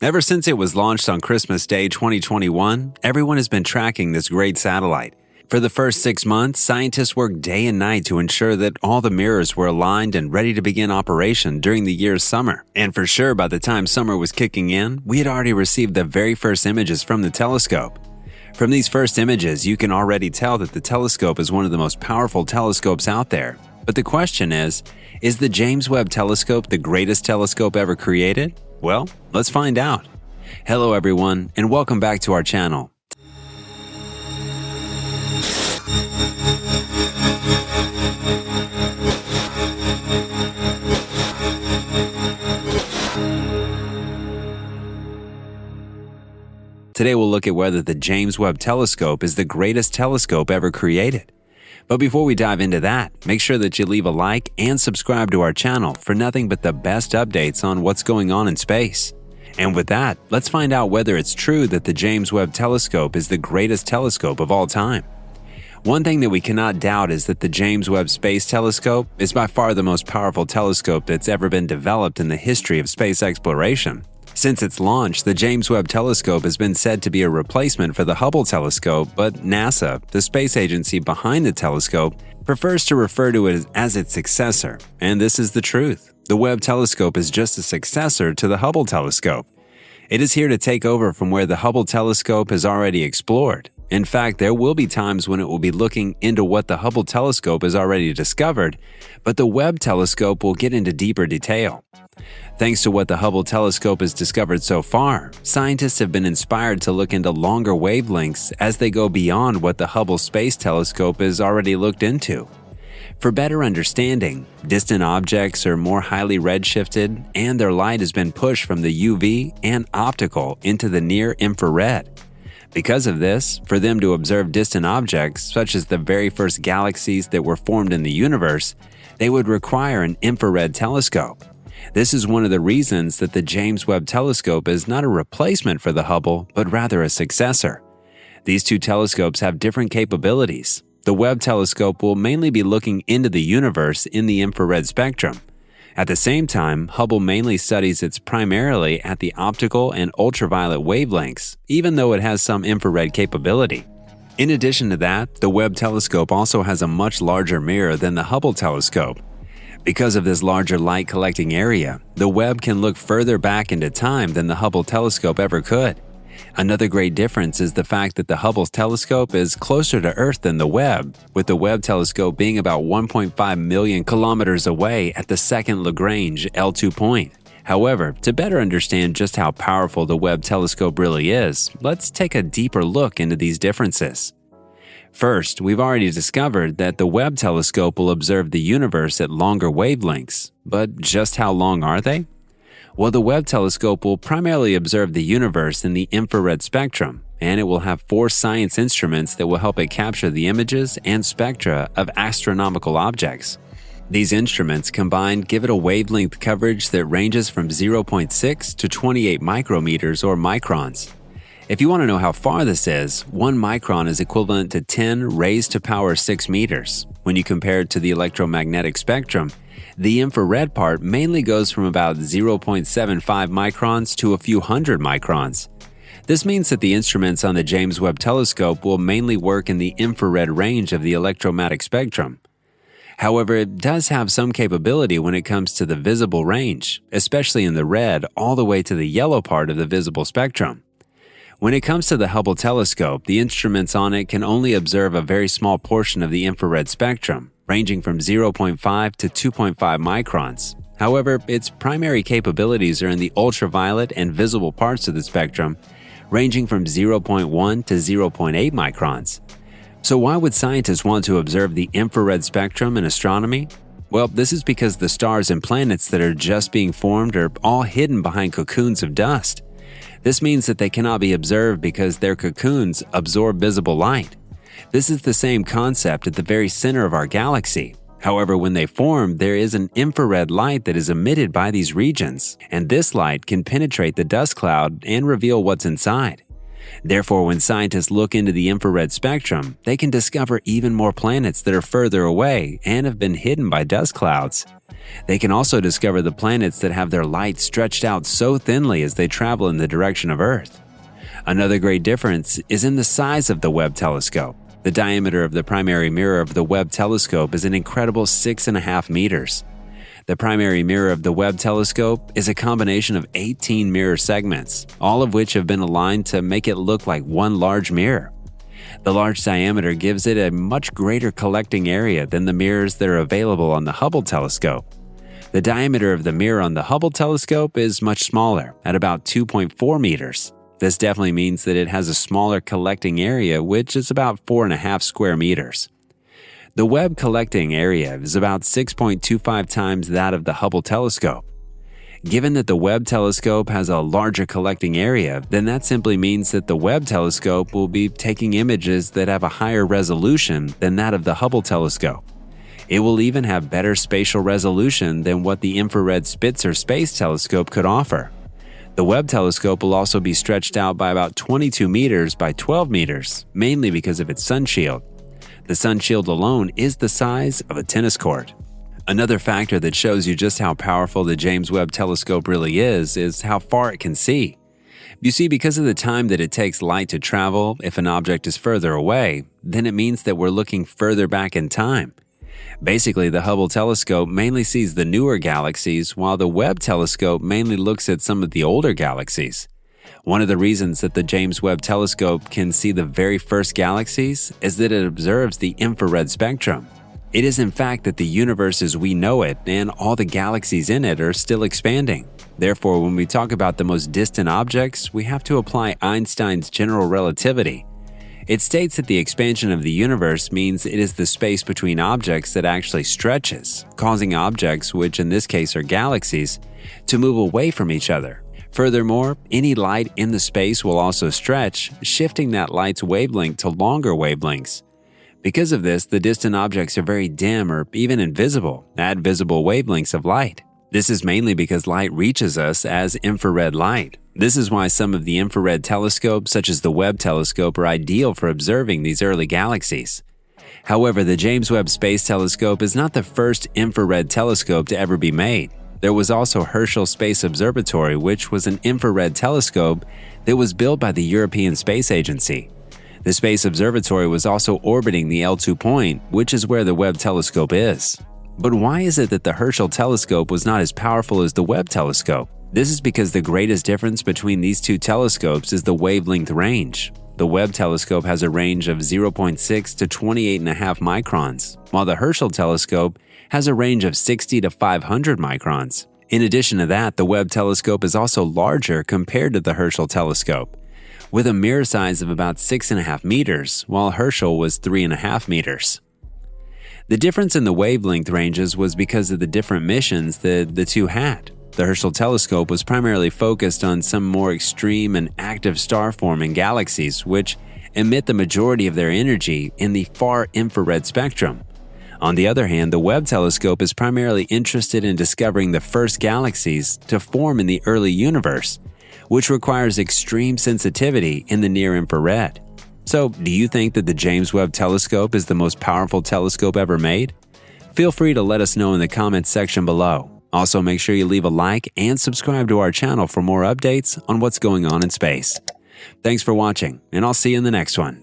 Ever since it was launched on Christmas Day 2021, everyone has been tracking this great satellite. For the first 6 months, scientists worked day and night to ensure that all the mirrors were aligned and ready to begin operation during the year's summer. And for sure, by the time summer was kicking in, we had already received the very first images from the telescope. From these first images, you can already tell that the telescope is one of the most powerful telescopes out there. But the question is the James Webb Telescope the greatest telescope ever created? Well, let's find out. Hello everyone, and welcome back to our channel. Today we'll look at whether the James Webb Telescope is the greatest telescope ever created. But before we dive into that, make sure that you leave a like and subscribe to our channel for nothing but the best updates on what's going on in space. And with that, let's find out whether it's true that the James Webb Telescope is the greatest telescope of all time. One thing that we cannot doubt is that the James Webb Space Telescope is by far the most powerful telescope that's ever been developed in the history of space exploration. Since its launch, the James Webb Telescope has been said to be a replacement for the Hubble telescope, but NASA, the space agency behind the telescope, prefers to refer to it as its successor. And this is the truth. The Webb telescope is just a successor to the Hubble telescope. It is here to take over from where the Hubble telescope has already explored. In fact, there will be times when it will be looking into what the Hubble telescope has already discovered, but the Webb telescope will get into deeper detail. Thanks to what the Hubble telescope has discovered so far, scientists have been inspired to look into longer wavelengths as they go beyond what the Hubble Space Telescope has already looked into. For better understanding, distant objects are more highly redshifted, and their light has been pushed from the UV and optical into the near infrared. Because of this, for them to observe distant objects, such as the very first galaxies that were formed in the universe, they would require an infrared telescope. This is one of the reasons that the James Webb Telescope is not a replacement for the Hubble, but rather a successor. These two telescopes have different capabilities. The Webb Telescope will mainly be looking into the universe in the infrared spectrum. At the same time, Hubble mainly studies it primarily at the optical and ultraviolet wavelengths, even though it has some infrared capability. In addition to that, the Webb Telescope also has a much larger mirror than the Hubble telescope. Because of this larger light collecting area, the Webb can look further back into time than the Hubble telescope ever could. Another great difference is the fact that the Hubble telescope is closer to Earth than the Webb, with the Webb telescope being about 1.5 million kilometers away at the second Lagrange L2 point. However, to better understand just how powerful the Webb telescope really is, let's take a deeper look into these differences. First, we've already discovered that the Webb telescope will observe the universe at longer wavelengths. But just how long are they? Well, the Webb telescope will primarily observe the universe in the infrared spectrum, and it will have 4 science instruments that will help it capture the images and spectra of astronomical objects. These instruments combined give it a wavelength coverage that ranges from 0.6 to 28 micrometers or microns. If you want to know how far this is, 1 micron is equivalent to 10 raised to power 6 meters. When you compare it to the electromagnetic spectrum, the infrared part mainly goes from about 0.75 microns to a few hundred microns. This means that the instruments on the James Webb Telescope will mainly work in the infrared range of the electromagnetic spectrum. However, it does have some capability when it comes to the visible range, especially in the red all the way to the yellow part of the visible spectrum. When it comes to the Hubble telescope, the instruments on it can only observe a very small portion of the infrared spectrum, ranging from 0.5 to 2.5 microns. However, its primary capabilities are in the ultraviolet and visible parts of the spectrum, ranging from 0.1 to 0.8 microns. So why would scientists want to observe the infrared spectrum in astronomy? Well, this is because the stars and planets that are just being formed are all hidden behind cocoons of dust. This means that they cannot be observed because their cocoons absorb visible light. This is the same concept at the very center of our galaxy. However, when they form, there is an infrared light that is emitted by these regions, and this light can penetrate the dust cloud and reveal what's inside. Therefore, when scientists look into the infrared spectrum, they can discover even more planets that are further away and have been hidden by dust clouds. They can also discover the planets that have their light stretched out so thinly as they travel in the direction of Earth. Another great difference is in the size of the Webb telescope. The diameter of the primary mirror of the Webb telescope is an incredible 6.5 meters. The primary mirror of the Webb telescope is a combination of 18 mirror segments, all of which have been aligned to make it look like one large mirror. The large diameter gives it a much greater collecting area than the mirrors that are available on the Hubble telescope. The diameter of the mirror on the Hubble telescope is much smaller, at about 2.4 meters. This definitely means that it has a smaller collecting area, which is about 4.5 square meters. The Webb collecting area is about 6.25 times that of the Hubble telescope. Given that the Webb telescope has a larger collecting area, then that simply means that the Webb telescope will be taking images that have a higher resolution than that of the Hubble telescope. It will even have better spatial resolution than what the infrared Spitzer Space Telescope could offer. The Webb telescope will also be stretched out by about 22 meters by 12 meters, mainly because of its sun shield. The sun shield alone is the size of a tennis court. Another factor that shows you just how powerful the James Webb Telescope really is how far it can see. You see, because of the time that it takes light to travel, if an object is further away, then it means that we're looking further back in time. Basically, the Hubble telescope mainly sees the newer galaxies, while the Webb telescope mainly looks at some of the older galaxies. One of the reasons that the James Webb Telescope can see the very first galaxies is that it observes the infrared spectrum. It is in fact that the universe as we know it and all the galaxies in it are still expanding. Therefore, when we talk about the most distant objects, we have to apply Einstein's general relativity. It states that the expansion of the universe means it is the space between objects that actually stretches, causing objects, which in this case are galaxies, to move away from each other. Furthermore, any light in the space will also stretch, shifting that light's wavelength to longer wavelengths. Because of this, the distant objects are very dim or even invisible at visible wavelengths of light. This is mainly because light reaches us as infrared light. This is why some of the infrared telescopes, such as the Webb telescope, are ideal for observing these early galaxies. However, the James Webb Space Telescope is not the first infrared telescope to ever be made. There was also Herschel Space Observatory, which was an infrared telescope that was built by the European Space Agency. The Space Observatory was also orbiting the L2 point, which is where the Webb telescope is. But why is it that the Herschel telescope was not as powerful as the Webb telescope? This is because the greatest difference between these two telescopes is the wavelength range. The Webb telescope has a range of 0.6 to 28.5 microns, while the Herschel telescope has a range of 60 to 500 microns. In addition to that, the Webb telescope is also larger compared to the Herschel telescope, with a mirror size of about 6.5 meters, while Herschel was 3.5 meters. The difference in the wavelength ranges was because of the different missions that the two had. The Herschel telescope was primarily focused on some more extreme and active star-forming galaxies, which emit the majority of their energy in the far infrared spectrum. On the other hand, the Webb telescope is primarily interested in discovering the first galaxies to form in the early universe, which requires extreme sensitivity in the near-infrared. So, do you think that the James Webb Telescope is the most powerful telescope ever made? Feel free to let us know in the comments section below. Also, make sure you leave a like and subscribe to our channel for more updates on what's going on in space. Thanks for watching, and I'll see you in the next one.